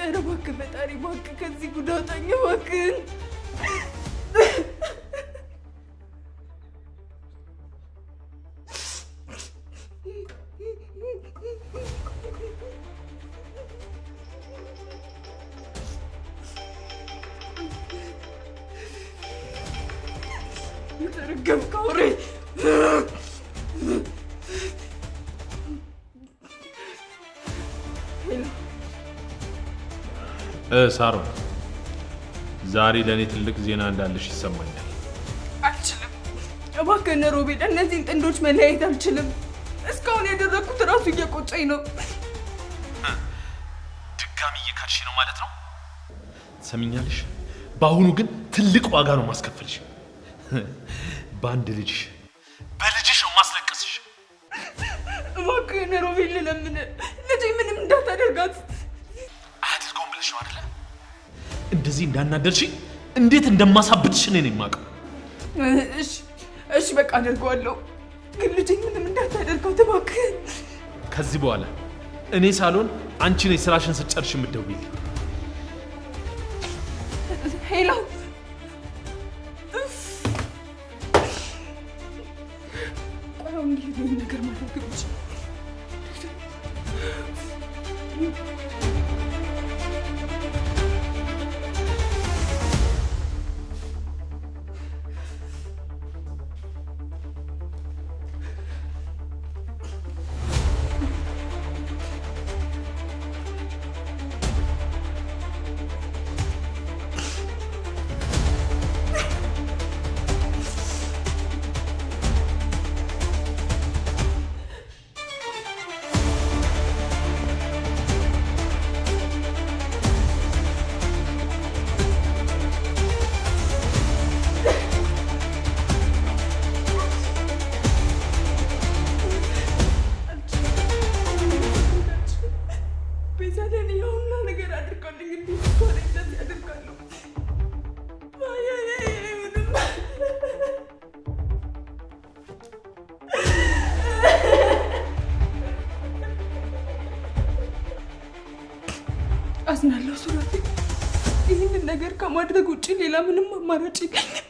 ኧረ እባክህ ፈጣሪ እባክህ ከዚህ ጉድ አውጣኝ እባክህ። የተረገምክ አውሬ! ሳሮን ዛሬ ለኔ ትልቅ ዜና እንዳለሽ ይሰማኛል። አልችልም እባክህን ሮቤል፣ እነዚህን ጥንዶች መለያየት አልችልም። እስካሁን ያደረኩት ራሱ እየቆጨኝ ነው። ድጋሚ እየካድሽ ነው ማለት ነው? ትሰሚኛለሽ? በአሁኑ ግን ትልቅ ዋጋ ነው ማስከፈልሽ። በአንድ ልጅሽ በልጅሽ ነው ማስለቀስሽ። እባክህን ሮቤል ለምን ልጄ ምንም እንዳታደርጋት አድርገውም ብለሽ ነው አይደለ? እንደዚህ እንዳናደርሽ እንዴት እንደማሳብጥሽ እኔ ነኝ የማውቀው። እሺ በቃ አደርገዋለሁ፣ ግን ልጄ ምንም እንዳታደርጋት እባክህን። ከዚህ በኋላ እኔ ሳሎን አንቺ ነሽ ስራሽን ስትጨርሽ የምትደውይልኝ። ሄሎ እንዴት ነው ነገር ማድረግ ብቻ አዝናለሁ ሱራፌ። ይህንን ነገር ከማድረግ ውጭ ሌላ ምንም አማራጭ የለኝም።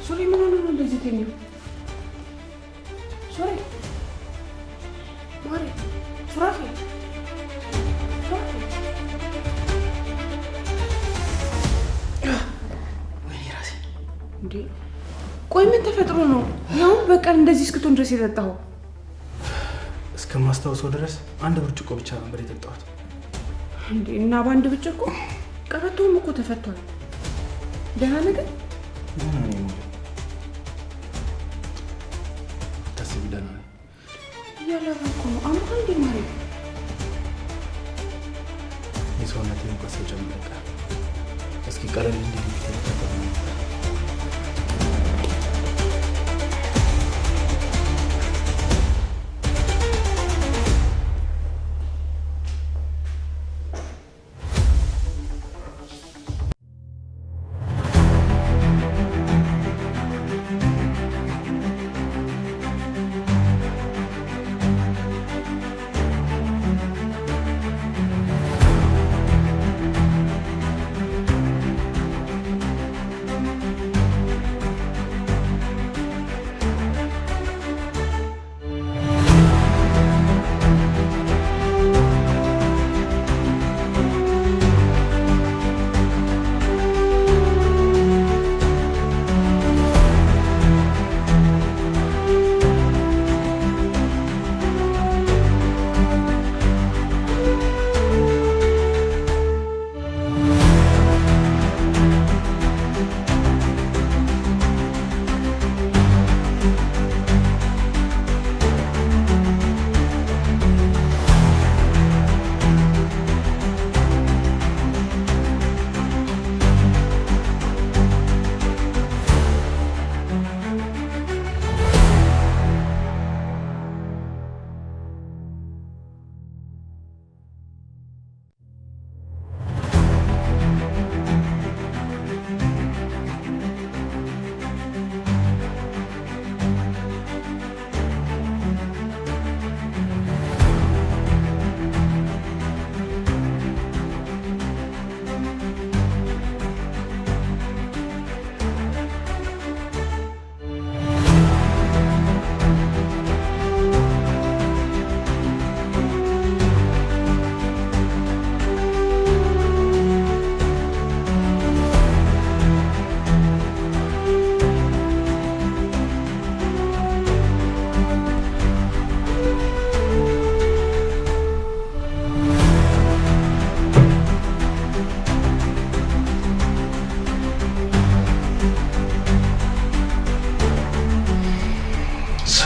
ሱሪ ምን ሆነ ነው እንደዚህ ተኛው? ሱሪ ማሪ ሱራፌ ወይኔ ራሴ እንዴ! ቆይ ምን ተፈጥሮ ነው ያው በቀን እንደዚህ እስክትሆን ድረስ የጠጣኸው? እስከማስታውሰው ድረስ አንድ ብርጭቆ ብቻ ነበር የጠጣሁት። እንዴ! እና በአንድ ብርጭቆ ቀበቶውም እኮ ተፈቷል። ደህና ነገር ደህና ነኝ። ታስቢ ደህና ነኝ እያላራኩ ነው። አምራ እንዴ ማሪ የሰውነቴን እንኳን ጨምረቃ እስኪ ቀለል እንዲል ይተፈጠረ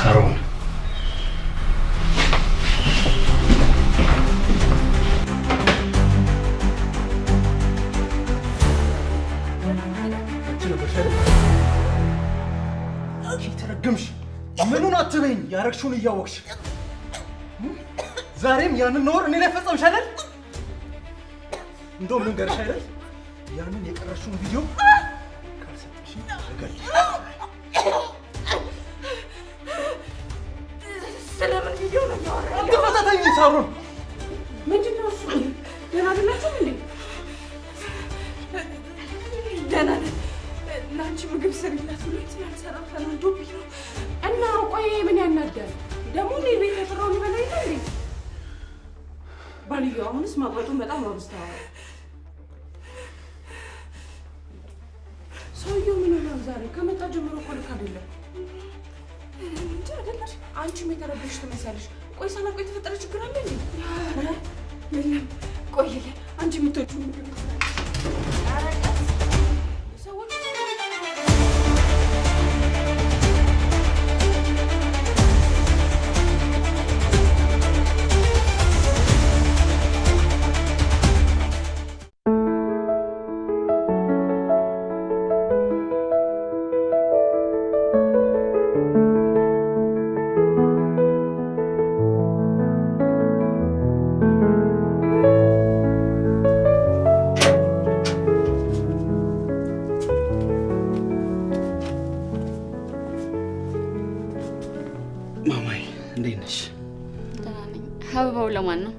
ሳሮን ተረገምሽ ምኑን አትበኝ ያረግሽውን እያወቅሽ ዛሬም ያንን ኖር እኔ ላይ ፈጸምሽ አይደል እንደውም ልንገርሽ አይደል ያንን የቀረሽውን ቪዲዮ ካልሰጥሽ እገልሽ ስለምን ቪዲዮ ነው ያወራው ተፈታተኝ ሳሮን ምንድነው እሱ ደህና አይደላችሁም እንዴ ደህና ነን ላንቺ ምግብ ስሪላት ብሎ ስላልሰራ ፈናዶብኝ ነው እና ቆይ ምን ያናዳል ደግሞ እኔ ቤት ተፈራው ሊበላይ አይደል ባልየው አሁንስ ማባጡን በጣም አብዝተዋል ሰውየው ምን ነው ዛሬ ከመጣ ጀምሮ እኮ ልክ አይደለም እንዴ አይደለሽ አንቺ መተረብሽ ትመስያለሽ ቆይ ሳላቆይ ተፈጠረ ችግር አለ እንዴ ኧረ የለም ቆይ አንቺ የምትወጪው ምግብ አበባው ለማን ነው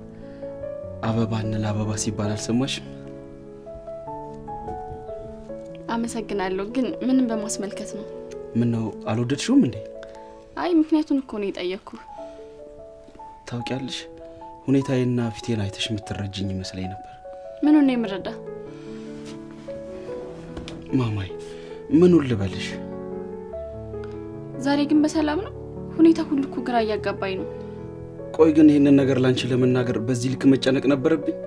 አበባና ለአበባ ሲባል አልሰማሽም አመሰግናለሁ ግን ምንም በማስመልከት ነው ምን ነው አልወደድሽውም እንዴ አይ ምክንያቱም እኮ ነው የጠየቅኩ ታውቂያለሽ ሁኔታዬና ፊቴን አይተሽ የምትረጅኝ ይመስለኝ ነበር ምን ነው የምረዳ ማማይ ምኑን ልበልሽ ዛሬ ግን በሰላም ነው ሁኔታ ሁሉ እኮ ግራ ያጋባኝ ነው ቆይ ግን ይሄንን ነገር ላንቺ ለመናገር በዚህ ልክ መጨነቅ ነበርብኝ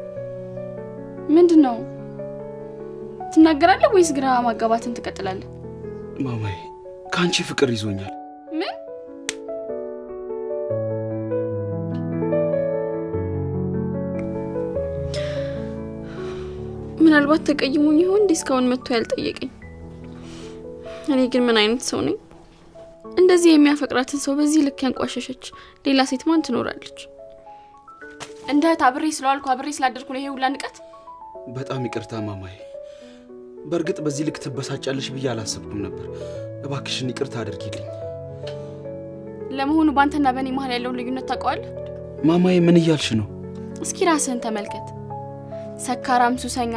ምንድነው ትናገራለህ ወይስ ግራ ማጋባትን ትቀጥላለህ ማማይ ካንቺ ፍቅር ይዞኛል ምን ምናልባት ተቀይሞኝ ይሆን ዲስካውን መጥቶ ያልጠየቀኝ እኔ ግን ምን አይነት ሰው ነኝ እንደዚህ የሚያፈቅራትን ሰው በዚህ ልክ ያንቋሸሸች ሌላ ሴት ማን ትኖራለች እንደ ታብሬ ስለዋልኩ አብሬ ስላደርኩ ነው ይሄ ሁላ ንቀት በጣም ይቅርታ ማማይ በርግጥ በዚህ ልክ ተበሳጫለሽ ብዬ አላሰብኩም ነበር እባክሽን ይቅርታ አድርጊልኝ ለመሆኑ ባንተና በኔ መሃል ያለው ልዩነት ታውቀዋለህ ማማይ ምን እያልሽ ነው እስኪ ራስህን ተመልከት ሰካራም ሱሰኛ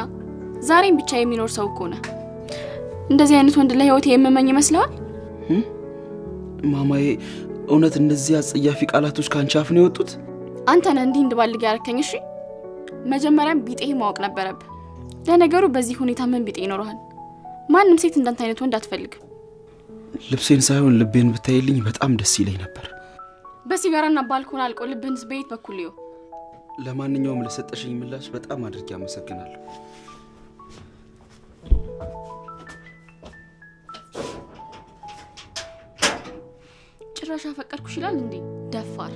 ዛሬም ብቻ የሚኖር ሰው እኮ ነህ እንደዚህ አይነት ወንድ ለህይወት የምመኝ ይመስላል ማማዬ እውነት እነዚህ አጽያፊ ቃላቶች ካንቺ አፍ ነው የወጡት አንተ ነህ እንዲህ እንድባልግ ያረከኝ እሺ መጀመሪያም ቢጤህ ማወቅ ነበረብ ለነገሩ በዚህ ሁኔታ ምን ቢጤ ይኖርሃል ማንንም ሴት እንዳንተ አይነት ወንድ አትፈልግ ልብሴን ሳይሆን ልቤን ብታይልኝ በጣም ደስ ይለኝ ነበር በሲጋራና ባልኮን አልቆ ልብህን በየት በኩል ይው ለማንኛውም ለሰጠሽኝ ምላሽ በጣም አድርጌ አመሰግናለሁ ጭራሽ አፈቀርኩሽ ይላል እንዴ ደፋር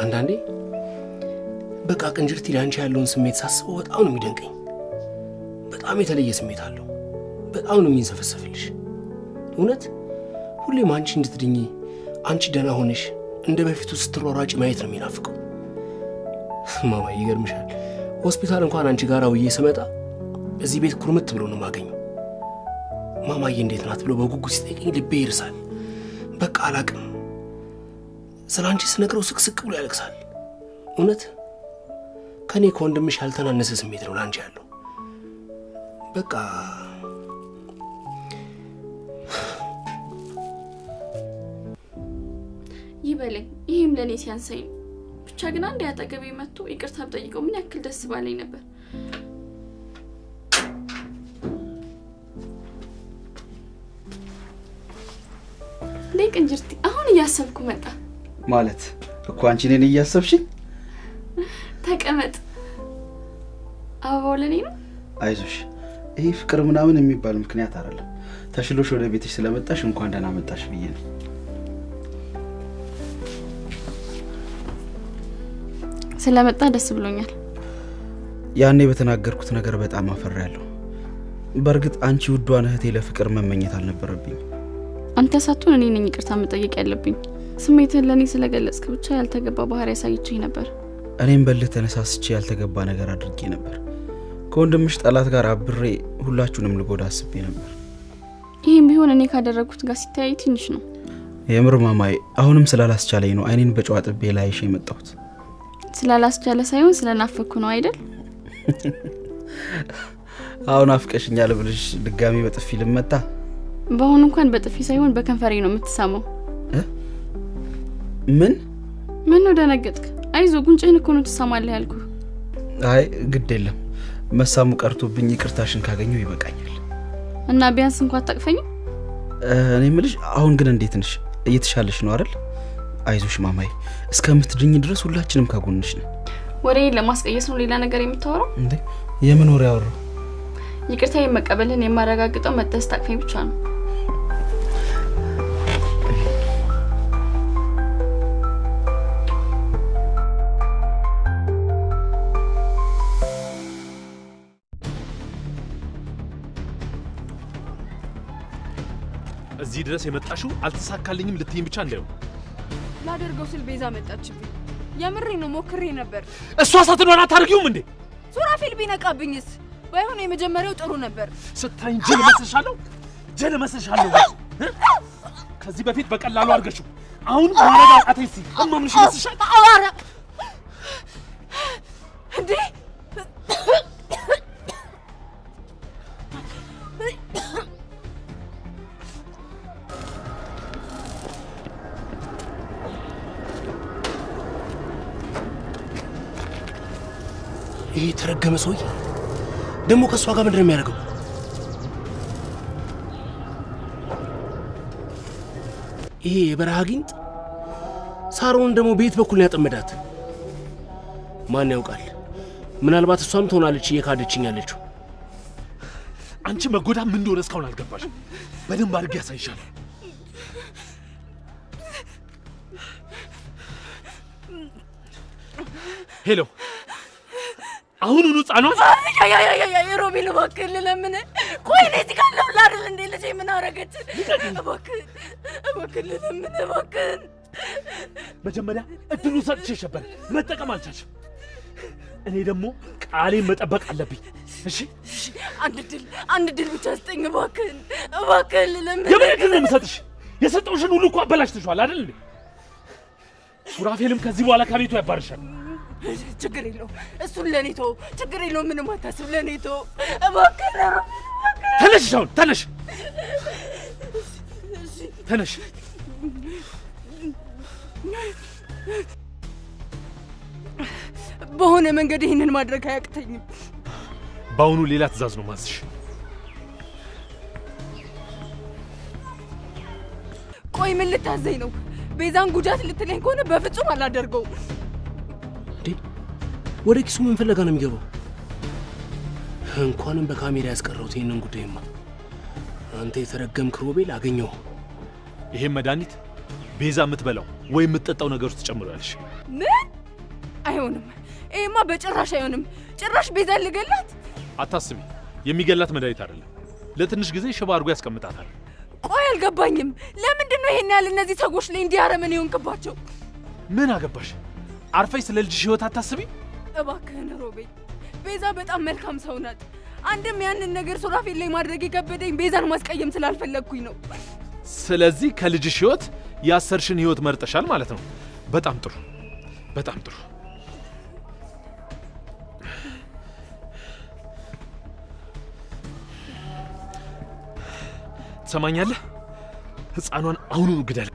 አንዳንዴ በቃ ቅንጅርቲ ላንቺ ያለውን ስሜት ሳስበው በጣም ነው የሚደንቀኝ በጣም የተለየ ስሜት አለው በጣም ነው የሚንሰፈሰፍልሽ እውነት ሁሌም አንቺ እንድትድኚ አንቺ ደህና ሆነሽ እንደ በፊቱ ስትሯሯጭ ማየት ነው የሚናፍቀው ማማ ይገርምሻል ሆስፒታል እንኳን አንቺ ጋር አውዬ ስመጣ እዚህ ቤት ኩርምት ብሎ ነው ማገኘው ማማዬ እንዴት ናት ብሎ በጉጉት ሲጠይቀኝ ልቤ ይርሳል በቃ አላቅም ስላንቺ ስነግረው ስቅስቅ ብሎ ያለቅሳል እውነት ከኔ ከወንድምሽ ያልተናነሰ ስሜት ነው ላንቺ ያለው በቃ ይበለኝ ይሄም ለኔ ሲያንሰኝ ብቻ ግን አንድ ያጠገቤ መጥቶ ይቅርታ ጠይቀው ምን ያክል ደስ ባለኝ ነበር ቅንጅርቲ አሁን እያሰብኩ መጣ ማለት እኮ አንቺ ነኝ እያሰብሽኝ ተቀመጥ አበባው ለኔ ነው አይዞሽ ይሄ ፍቅር ምናምን የሚባል ምክንያት አይደለም ተሽሎሽ ወደ ቤትሽ ስለመጣሽ እንኳን ደህና መጣሽ ብዬ ነው ስለመጣ ደስ ብሎኛል ያኔ በተናገርኩት ነገር በጣም አፈራለሁ በርግጥ አንቺ ውዷን እህቴ ለፍቅር መመኘት አልነበረብኝ አንተ ሳትሆን እኔ ነኝ ይቅርታ መጠየቅ ያለብኝ ስሜትን ለኔ ስለገለጽክ ብቻ ያልተገባ ባህሪ ያሳይችኝ ነበር እኔም በልህ ተነሳስቼ ያልተገባ ነገር አድርጌ ነበር ከወንድምሽ ጠላት ጋር አብሬ ሁላችሁንም ልጎዳ አስቤ ነበር ይሄም ቢሆን እኔ ካደረኩት ጋር ሲታይ ትንሽ ነው የምር ማማዬ አሁንም ስላላስቻለኝ ነው አይኔን በጨዋ ጥቤ ላይሽ የመጣሁት ስላላስቻለ ሳይሆን ስለናፈኩ ነው አይደል አሁን አፍቀሽኛል ብለሽ ድጋሚ በጥፊ ልመታ በአሁን እንኳን በጥፊ ሳይሆን በከንፈሬ ነው የምትሳመው ምን ነው ደነገጥክ አይዞ ጉንጭህን እኮ ነው ትሳማለህ ያልኩ አይ ግድ የለም መሳሙ ቀርቶብኝ ይቅርታሽን ካገኘው ይበቃኛል እና ቢያንስ እንኳን ታቅፈኝ እኔ ምልሽ አሁን ግን እንዴት ነሽ እየተሻለሽ ነው አይደል አይዞሽ ማማዬ እስከምትድኝ ድረስ ሁላችንም ከጎንሽ ነን ወሬ ለማስቀየስ ነው ሌላ ነገር የምታወራው እንዴ የምን ወሬ አወራው ይቅርታ የመቀበልን የማረጋግጠው መተስ ታቅፈኝ ብቻ ነው እዚህ ድረስ የመጣሽው አልተሳካልኝም ልትይኝ ብቻ እንደው ላደርገው ስል ቤዛ መጣችብኝ የምሬ ነው ሞክሬ ነበር እሷ ሳትኖር አታርጊውም እንዴ ሱራፌል ቢነቃብኝስ ባይሆን የመጀመሪያው ጥሩ ነበር ስታይኝ ጀል መስልሻለሁ ከዚህ በፊት በቀላሉ አርገሽው አሁን ማረጋ አጣይሲ እማምንሽ መስልሻል አዋራ እንዴ ይሄ ተረገመ ሰውዬ ደሞ ከሷ ጋር ምንድነው የሚያደርገው ይሄ የበረሃ ጊንጥ ሳሮን ደሞ ቤት በኩል ያጠመዳት ማን ያውቃል ምናልባት እሷም ትሆናለች እየካደችኝ ያለችው አንቺ መጎዳ ምን እንደሆነ እስካሁን አልገባሽ በደንብ አድርጌ ያሳይሻለሁ ሄሎ አሁኑኑ ጻኗት ያ ሮቢል ወከል ለምን ቆይ ነዚህ ጋር ለላድል እንደ ልጅ ምን አረገች ወከል ለምን ወከል መጀመሪያ እድሉ ሰጥቼሽ ነበር መጠቀም አልቻልሽም እኔ ደግሞ ቃሌን መጠበቅ አለብኝ እሺ አንድ ድል ብቻ ስጠኝ ወከል ለምን የምን ነው የምሰጥሽ የሰጠውሽን ሁሉ እኮ አበላሽተሽዋል አይደል እንዴ ሱራፌልም ከዚህ በኋላ ከቤቱ ያባርሻል ችግር የለውም እሱን ለኔ ተው ችግር የለውም ምንም አታስብ ለኔ ተው እባክህ ተነሽ በሆነ መንገድ ይሄንን ማድረግ አያቅተኝም ባውኑ ሌላ ትእዛዝ ነው ማዝሽ ቆይ ምን ልታዘኝ ነው ቤዛን ጉዳት ልትለኝ ከሆነ በፍጹም አላደርገው ወደ ኪሱ ምን ፈለጋ ነው የሚገባው እንኳንም በካሜራ ያስቀረውት ይሄንን ጉዳይማ አንተ የተረገምክ ሮቤል አገኘው ይሄ መድኃኒት ቤዛ የምትበላው ወይ የምትጠጣው ነገር ውስጥ ጨምሯልሽ ምን አይሆንም ኤማ በጭራሽ አይሆንም ጭራሽ ቤዛ ልገላት አታስቢ የሚገላት መድኃኒት አይደለም ለትንሽ ጊዜ ሽባ አድርጎ ያስቀምጣታል ቆይ አልገባኝም ለምንድን ነው ይሄን ያህል እነዚህ ሰዎች ላይ እንዲያረመን ይሆንክባቸው ምን አገባሽ አርፈሽ ስለ ልጅሽ ህይወት አታስቢ እባክህን ሮቤል ቤዛ በጣም መልካም ሰው ናት አንድም ያንን ነገር ሱራፌል ላይ ማድረግ የከበደኝ ቤዛን ማስቀየም ስላልፈለግኩኝ ነው ስለዚህ ከልጅሽ ህይወት ያሰርሽን ህይወት መርጠሻል ማለት ነው በጣም ጥሩ ትሰማኛለህ ህፃኗን አሁኑኑ ግደል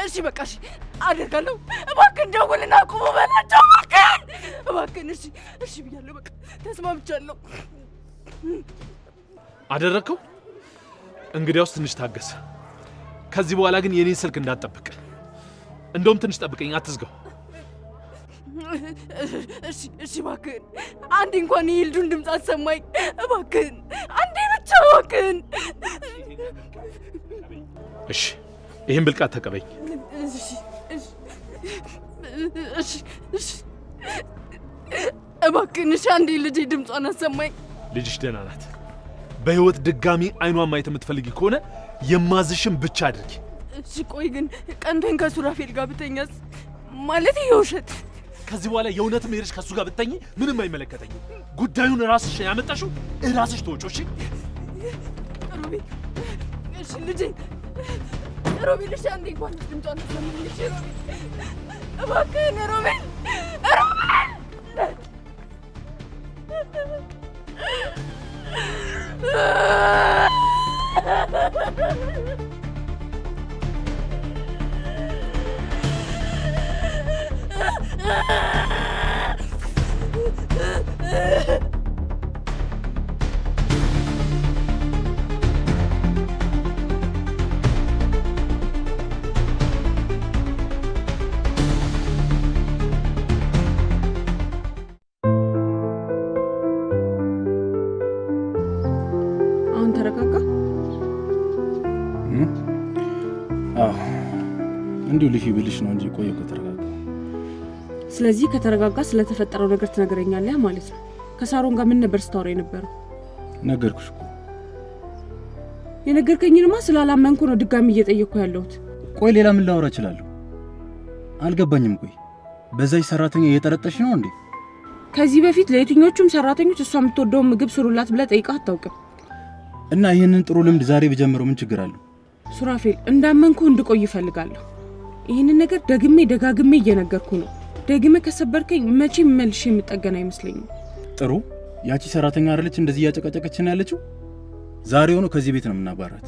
እሺ በቃሽ አደርጋለሁ እባክህን ደውልና ቁሙ በላቸው እባክህን እሺ ብያለሁ በቃ ተስማምቻለሁ አደረከው እንግዲያውስ ትንሽ ታገስ ከዚህ በኋላ ግን የኔን ስልክ እንዳትጠብቅ። እንደውም ትንሽ ጠብቀኝ፣ አትዝጋው። እሺ እባክህን አንዴ እንኳን የይልዱን ድምፅ አሰማኝ እባክህን፣ አንዴ ብቻ እባክህን። እሺ ይሄን ብልቃት ተቀበኝ። እሺ እባክህን እሺ፣ አንዴ ልጄ ድምጿን አሰማኝ። ልጅሽ ደህና ናት። በህይወት ድጋሚ አይኗን ማየት የምትፈልጊ ከሆነ የማዝሽን ብቻ አድርጊ። እሺ ቆይ ግን ቀንቶኝ ከሱራፌል ጋር ብተኛስ? ማለት የውሸት? ከዚህ በኋላ የእውነትም ሄደሽ ከሱ ጋር ብትተኝ ምንም አይመለከተኝም። ጉዳዩን ራስሽ ያመጣሽው ራስሽ ተወጪው። እሺ ሮቤል፣ እሺ ልጄ ሮቤል፣ እሺ አንዴ እንኳን ድምጿን አሰማኝ። እሺ ሮቤል እባክህን ሮቤል፣ አሁን ተረጋጋ። እንዲሁ ልፊ ብልሽ ነው እንጂ ቆየው ከተረጋጋ። ስለዚህ ከተረጋጋ ስለተፈጠረው ነገር ትነግረኛለህ ማለት ነው። ከሳሮን ጋር ምን ነበር ስታወራ የነበረው? ነገርኩሽ እኮ። የነገርከኝንማ ስላላመንኩ ነው ድጋሚ እየጠየቅኩ ያለሁት። ቆይ ሌላ ምን ላወራ እችላለሁ? አልገባኝም። ቆይ በዛች ሰራተኛ እየጠረጠሽ ነው እንዴ? ከዚህ በፊት ለየትኞቹም ሰራተኞች እሷ የምትወደው ምግብ ስሩላት ብለህ ጠይቀህ አታውቅም? እና ይሄንን ጥሩ ልምድ ዛሬ በጀመረው ምን ችግር አለው? ሱራፌል፣ እንዳመንኩ እንድቆይ እፈልጋለሁ። ይሄንን ነገር ደግሜ ደጋግሜ እየነገርኩ ነው። ደግሜ ከሰበርከኝ መቼም መልሼ የምጠገን አይመስለኝም። ጥሩ። ያቺ ሰራተኛ አይደለች እንደዚህ ያጨቀጨቀችን ያለችው? ዛሬውኑ ከዚህ ቤት ነው የምናባራት።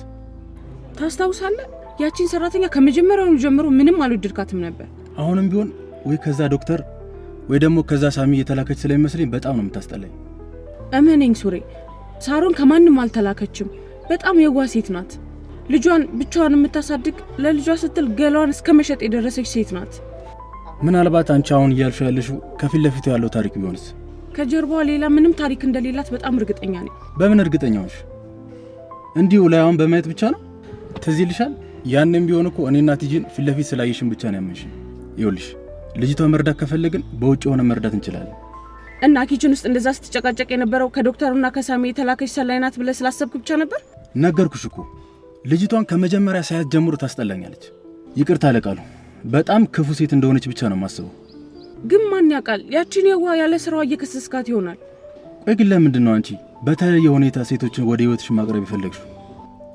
ታስታውሳለህ? ያቺን ሰራተኛ ከመጀመሪያው ጀምሮ ምንም አልወደድካትም ነበር። አሁንም ቢሆን ወይ ከዛ ዶክተር ወይ ደግሞ ከዛ ሳሚ የተላከች ስለሚመስለኝ በጣም ነው የምታስጠላኝ። እመነኝ ሱሬ፣ ሳሮን ከማንም አልተላከችም። በጣም የዋህ ሴት ናት። ልጇን ብቻዋን የምታሳድግ ለልጇ ስትል ገላዋን እስከ መሸጥ የደረሰች ሴት ናት። ምናልባት አንቺ አሁን እያልሽው ያለሽው ከፊት ለፊቱ ያለው ታሪክ ቢሆንስ? ከጀርባዋ ሌላ ምንም ታሪክ እንደሌላት በጣም እርግጠኛ ነኝ። በምን እርግጠኛ ነሽ? እንዲሁ ላይዋን በማየት ብቻ ነው? ትዝ ይልሻል? ያንንም ቢሆን እኮ እኔና ቲጂን ፊት ለፊት ስላየሽን ብቻ ነው ያመንሽ። ይኸውልሽ ልጅቷ መርዳት ከፈለግን በውጭ ሆነ መርዳት እንችላለን። እና ኪችን ውስጥ እንደዛ ስትጨቃጨቅ የነበረው ከዶክተሩና ከሳሚ የተላከች ሰላይ ናት ብለህ ስላሰብክ ብቻ ነበር? ነገርኩሽ እኮ ልጅቷን ከመጀመሪያ ሳያት ጀምሮ ታስጠላኛለች። ይቅርታ ለቃሉ በጣም ክፉ ሴት እንደሆነች ብቻ ነው የማስበው። ግን ማን ያውቃል? ያቺን የዋህ ያለ ስራዋ እየከሰስካት ይሆናል። ቆይ ግን ለምንድን ነው አንቺ በተለየ ሁኔታ ሴቶችን ወደ ህይወትሽ ማቅረብ የፈለግሽው?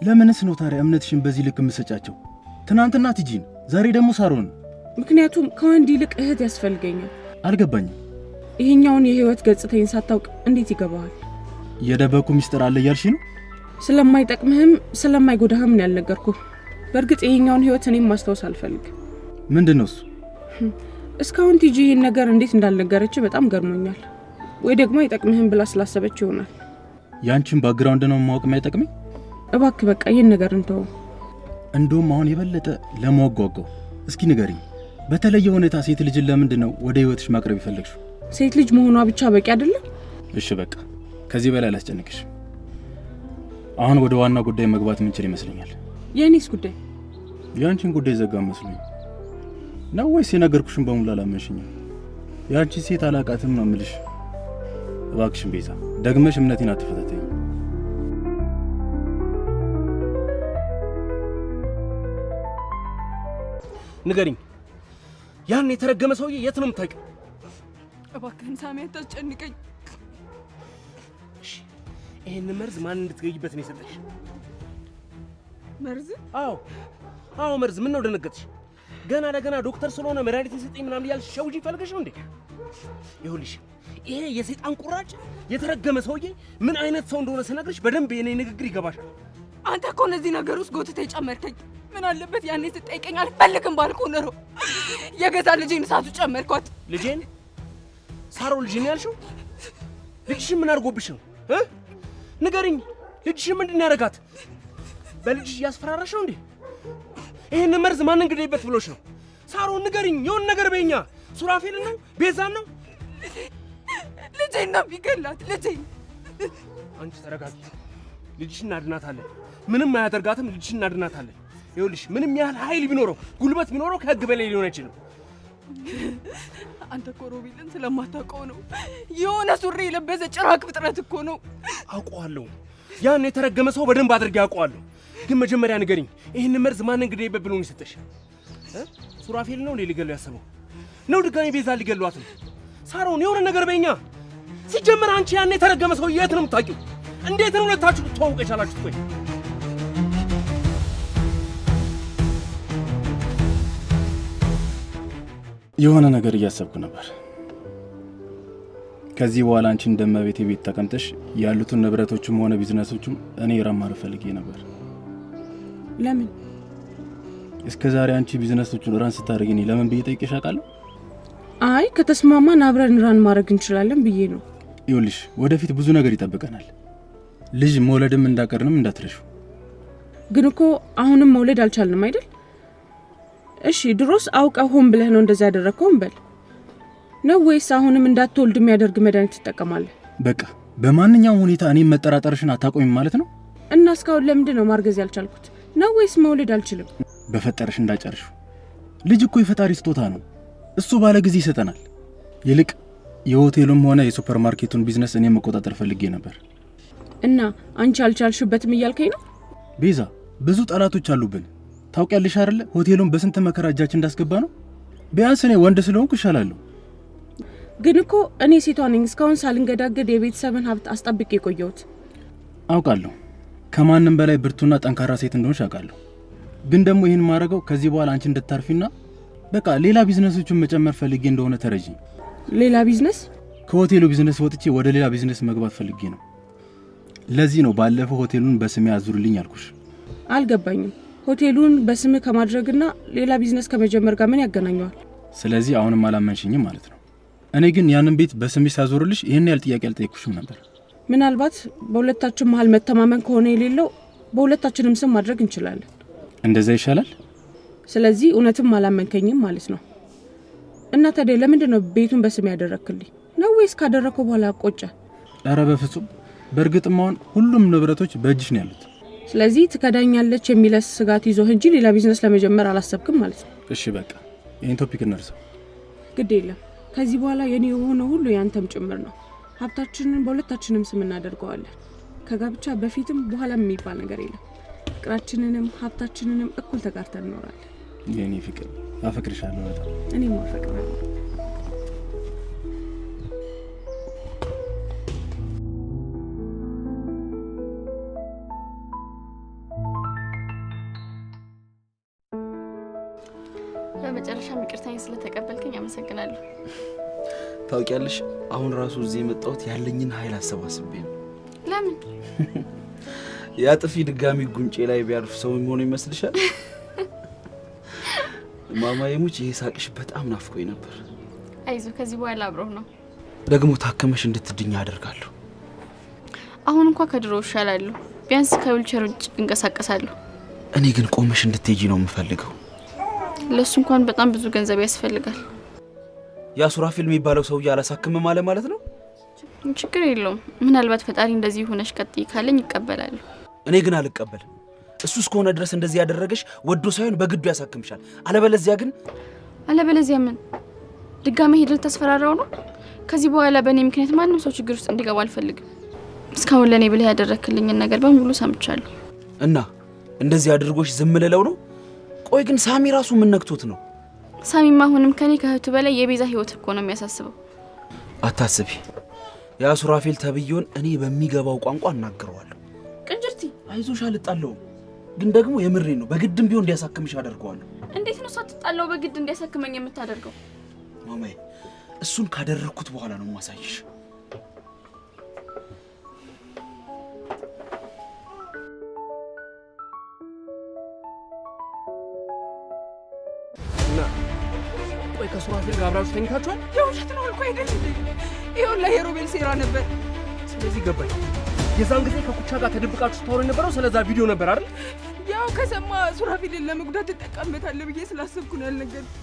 ለምንስ ነው ታዲያ እምነትሽን በዚህ ልክ የምትሰጫቸው? ትናንትና ቲጂን፣ ዛሬ ደግሞ ሳሮን። ምክንያቱም ከወንድ ይልቅ እህት ያስፈልገኛል። አልገባኝም። ይሄኛውን የህይወት ገጽታዬን ሳታውቅ እንዴት ይገባሃል? የደበኩ ሚስጥር አለ እያልሽ ነው? ስለማይጠቅምህም ስለማይጎዳህም ነው ያልነገርኩህ። በእርግጥ ይሄኛውን ህይወት እኔም ማስታወስ አልፈልግም። ምንድነው እሱ? እስካሁን ቲጂ ይሄን ነገር እንዴት እንዳልነገረች በጣም ገርሞኛል። ወይ ደግሞ አይጠቅምህም ብላ ስላሰበች ይሆናል። ያንቺን ባክግራውንድ ነው ማወቅ የማይጠቅመኝ? እባክህ በቃ ይሄን ነገር እንተው። እንደውም አሁን የበለጠ ለማጓጓው እስኪ ንገሪኝ፣ በተለየ ሁኔታ ሴት ልጅን ለምንድን ነው ወደ ህይወትሽ ማቅረብ ይፈልግሽው? ሴት ልጅ መሆኗ ብቻ በቂ አይደለም? እሺ በቃ ከዚህ በላይ አላስጨንቅሽ። አሁን ወደ ዋና ጉዳይ መግባት ምንችል ይመስለኛል። የኔስ ጉዳይ? ያንቺን ጉዳይ ዘጋ መስሎኝ ነው ወይስ የነገርኩሽን በሙሉ አላመንሽኝም? ያንቺ ሴት አላቃትም ነው የምልሽ። እባክሽን ቤዛ ደግመሽ እምነቴን አትፈታተኝ። ንገሪኝ፣ ያን የተረገመ ሰውዬ የት ነው የምታውቂው? እባክህን ሳሚ አታስጨንቀኝ። እሺ ይሄን መርዝ ማን እንድትገይበት ነው የሰጠሽ? መርዝ? አዎ መርዝ። ምን ነው ደነገጥሽ? ገና ለገና ዶክተር ስለሆነ መድኃኒት ይሰጠኝ ምናምን እያልሽ ሸውጂ ፈልገሽ ነው እንዴ? ይኸውልሽ ይሄ የሰይጣን ቁራጭ የተረገመ ሰውዬ ምን አይነት ሰው እንደሆነ ስነግርሽ በደንብ የኔ ንግግር ይገባሻል። አንተ እኮ እነዚህ ነገር ውስጥ ጎትተህ ጨመርከኝ። ምን አለበት ያኔ ስትጠይቀኝ አልፈልግም ባልኩ ነው። የገዛ ልጄን እሳቱ ጨመርኳት። ልጄን? ሳሮን ልጄን ያልሽው? ልጅሽን ምን አድርጎብሽ ነው? ንገሪኝ፣ ልጅሽን ምንድን ያደርጋት? በልጅሽ እያስፈራራሽ ነው እንዴ? ይሄን መርዝ ማን እንግዲህበት ብሎሽ ነው? ሳሮን ንገሪኝ፣ የሆነ ነገር በይኛ። ሱራፌል ነው? ቤዛን ነው? ልጄን ነው የሚገላት ልጄን። አንቺ ተረጋጊ። ልጅሽን እናድናታለን። ምንም አያደርጋትም። ልጅሽን እናድናታለን። ይኸውልሽ ምንም ያህል ኃይል ቢኖረው ጉልበት ቢኖረው ከህግ በላይ ሊሆን አይችልም። አንተ እኮ ሮቤልን ስለማታውቀው ነው። የሆነ ሱሪ የለበሰ ጭራቅ ፍጥረት እኮ ነው። አውቀዋለሁ። ያን የተረገመ ሰው በደንብ አድርጌ አውቀዋለሁ። ግን መጀመሪያ ንገሪኝ፣ ይሄን መርዝ ማን እንግዲህበት ብሎ ነው የሰጠሽ? ሱራፌል ነው ሊገለው ያሰበው ነው? ድጋሚ ቤዛ ሊገሏት ነው? ሳሮን የሆነ ነገር በይኛ። ሲጀመር አንቺ ያን የተረገመ ሰው የት ነው የምታውቂው? እንዴት ነው ሁለታችሁ ልትተዋወቁ የቻላችሁት? ቆይ የሆነ ነገር እያሰብኩ ነበር። ከዚህ በኋላ አንቺ እንደመቤቴ ቤት ተቀምጠሽ ያሉትን ንብረቶችም ሆነ ቢዝነሶችም እኔ ራማር ፈልጌ ነበር። ለምን? እስከዛሬ አንቺ ቢዝነሶቹን ራን ስታደርጊ እኔ ለምን ብዬ ጠይቄሽ አውቃለሁ? አይ ከተስማማን አብረን ራን ማድረግ እንችላለን ብዬ ነው። ይኸውልሽ ወደፊት ብዙ ነገር ይጠብቀናል። ልጅ መውለድም እንዳቀርንም እንዳትረሹ። ግን እኮ አሁንም መውለድ አልቻልንም አይደል? እሺ ድሮስ አውቀው ሆን ብለህ ነው እንደዛ ያደረከው እንበል ነው ወይስ አሁንም እንዳትወልድ የሚያደርግ መድኃኒት ትጠቀማለህ? በቃ በማንኛውም ሁኔታ እኔም መጠራጠርሽን አታቆሚም ማለት ነው? እና እስካሁን ለምንድን ነው ማርገዝ ያልቻልኩት? ነው ወይስ መውለድ አልችልም? በፈጠረሽ እንዳጨርሹ። ልጅ እኮ የፈጣሪ ስጦታ ነው። እሱ ባለ ጊዜ ይሰጠናል። ይልቅ የሆቴሉም ሆነ የሱፐርማርኬቱን ቢዝነስ እኔ መቆጣጠር ፈልጌ ነበር። እና አንቺ አልቻልሽበትም እያልከኝ ነው? ቤዛ ብዙ ጠላቶች አሉብን። ታውቂያለሽ አይደል? ሆቴሉን በስንት መከራ እጃችን እንዳስገባ ነው። ቢያንስ እኔ ወንድ ስለሆንኩ እሻላለሁ። ግን እኮ እኔ ሴቷ ነኝ እስካሁን ሳልንገዳገድ የቤተሰብን ሀብት አስጠብቄ የቆየሁት። አውቃለሁ ከማንም በላይ ብርቱና ጠንካራ ሴት እንደሆንሽ አውቃለሁ። ግን ደግሞ ይሄን ማድረገው ከዚህ በኋላ አንቺ እንድታርፊና በቃ ሌላ ቢዝነሶችን መጨመር ፈልጌ እንደሆነ ተረጂ። ሌላ ቢዝነስ? ከሆቴሉ ቢዝነስ ወጥቼ ወደ ሌላ ቢዝነስ መግባት ፈልጌ ነው። ለዚህ ነው ባለፈው ሆቴሉን በስሜ አዙርልኝ አልኩሽ። አልገባኝም። ሆቴሉን በስም ከማድረግና ሌላ ቢዝነስ ከመጀመር ጋር ምን ያገናኘዋል? ስለዚህ አሁንም አላመንሽኝም ማለት ነው። እኔ ግን ያንን ቤት በስሜ ሳዞርልሽ ይሄን ያህል ጥያቄ አልጠየቅኩሽም ነበር። ምናልባት በሁለታችን መሀል መተማመን ከሆነ የሌለው በሁለታችንም ስም ማድረግ እንችላለን። እንደዛ ይሻላል። ስለዚህ እውነትም አላመንከኝም ማለት ነው። እና ታዲያ ለምንድን ነው ቤቱን በስሜ ያደረክልኝ? ነው ወይስ ካደረከው በኋላ ቆጨ? ኧረ በፍጹም። በእርግጥም አሁን ሁሉም ንብረቶች በእጅሽ ነው ያሉት። ስለዚህ ትከዳኛለች የሚለስ ስጋት ይዞህ እንጂ ሌላ ቢዝነስ ለመጀመር አላሰብክም ማለት ነው። እሺ በቃ ይሄን ቶፒክ እንርሳው። ግድ የለም። ከዚህ በኋላ የኔ የሆነ ሁሉ ያንተም ጭምር ነው። ሀብታችንን በሁለታችንም ስም እናደርገዋለን። ከጋብቻ በፊትም በኋላም የሚባል ነገር የለም። ፍቅራችንንም ሀብታችንንም እኩል ተጋርተን እንኖራለን። የኔ ፍቅር አፈቅርሻለሁ በጣም። እኔም አፈቅራለሁ። በመጨረሻም ይቅርታኝ ስለተቀበልከኝ አመሰግናለሁ። ታውቂያለሽ አሁን ራሱ እዚህ የመጣሁት ያለኝን ኃይል አሰባስቤ ነው። ለምን? ያ ጥፊ ድጋሚ ጉንጬ ላይ ቢያርፍ ሰው ምን ይመስልሻል? ማማዬ ሙች ይሄ ሳቅሽ በጣም ናፍቆኝ ነበር። አይዞህ ከዚህ በኋላ አብሮህ ነው። ደግሞ ታከመሽ እንድትድኛ አደርጋለሁ። አሁን እንኳን ከድሮ እሻላለሁ። ቢያንስ ከዊልቸር ውጭ እንቀሳቀሳለሁ። እኔ ግን ቆመሽ እንድትሄጂ ነው የምፈልገው። ለሱ እንኳን በጣም ብዙ ገንዘብ ያስፈልጋል። ያ ሱራፌል የሚባለው ሰው ያላሳክም ማለት ነው? ችግር የለውም። ምናልባት ፈጣሪ እንደዚህ ሆነሽ ቀጥይ ካለኝ ይቀበላል። እኔ ግን አልቀበልም። እሱ እስከሆነ ድረስ እንደዚህ ያደረገሽ ወዶ ሳይሆን በግዱ ያሳክምሻል። አለበለዚያ ምን ድጋሜ ሄደል ተስፈራራው ነው? ከዚህ በኋላ በእኔ ምክንያት ማንም ሰው ችግር ውስጥ እንዲገባ አልፈልግም። እስካሁን ለኔ ብለህ ያደረክልኝን ነገር በሙሉ ሰምቻለሁ። እና እንደዚህ አድርጎሽ ዝም ልለው ነው? ቆይ ግን ሳሚ ራሱ ምን ነክቶት ነው? ሳሚማ አሁንም ከኔ ከህቱ በላይ የቤዛ ህይወት እኮ ነው የሚያሳስበው። አታስቢ። ያ ሱራፌል ተብየውን እኔ በሚገባው ቋንቋ እናገረዋለሁ። ቅንጅርቲ አይዞሽ አልጣለውም። ግን ደግሞ የምሬን ነው። በግድም ቢሆን እንዲያሳክምሽ አደርገዋለሁ። እንዴት ነው ሳትጣለው በግድ እንዲያሳክመኝ የምታደርገው? ማማዬ እሱን ካደረኩት በኋላ ነው ማሳይሽ። እና ቆይ ከሱራፌል ጋር አብራችሁ ተኝታችኋል? የውሸት ነው እኮ አይደል እንዴ? ይኸውልህ የሮቤል ሴራ ነበር። ስለዚህ ገባኝ። የዛን ጊዜ ከኩቻ ጋር ተደብቃችሁ ታወሩ የነበረው ስለዛ ቪዲዮ ነበር አይደል? ያው ያው ከሰማ ሱራፊልን ለመጉዳት ተጠቀምበታለሁ ብዬ ስላሰብኩ ነው ያልነገርኩት።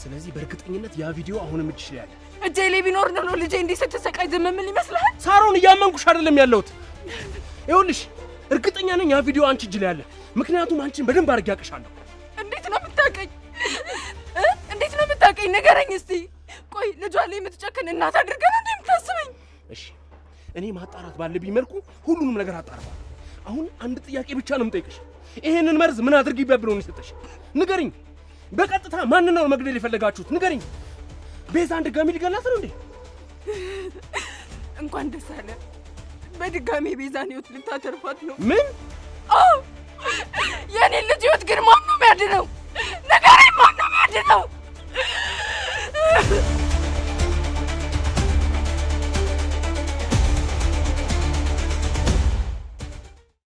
ስለዚህ በእርግጠኝነት ያ ቪዲዮ አሁንም እጅሽ ላይ አለ። እጄ ላይ ቢኖር ነው ልጄ እንዲህ ስትሰቃይ ዝም ምን ይመስላል? ሳሮን እያመንኩሽ አይደለም ያለሁት። ይኸውልሽ እርግጠኛ ነኝ ያ ቪዲዮ አንቺ እጅ ላይ አለ። ምክንያቱም አንቺን በደንብ አድርጌ አውቅሻለሁ። እንዴት ነው የምታውቀኝ? እንዴት ነው የምታውቀኝ? ንገረኝ እስቲ። ቆይ ልጇ ላይ የምትጨክን እናት አድርገን እንዴ የምታስበኝ? እሺ እኔ ማጣራት ባለብኝ መልኩ ሁሉንም ነገር አጣራለሁ። አሁን አንድ ጥያቄ ብቻ ነው የምጠይቅሽ። ይሄንን መርዝ ምን አድርጊበት ብሎ ነው የሰጠሽ? ንገሪኝ። በቀጥታ ማን ነው መግደል የፈለጋችሁት? ንገሪኝ። ቤዛን ድጋሚ ሊገላት ነው እንዴ? እንኳን ደስ አለ። በድጋሚ ቤዛን ህይወት ልታተርፋት ነው። ምን? አዎ የኔ ልጅ ህይወት ግን ማን ነው የሚያድነው?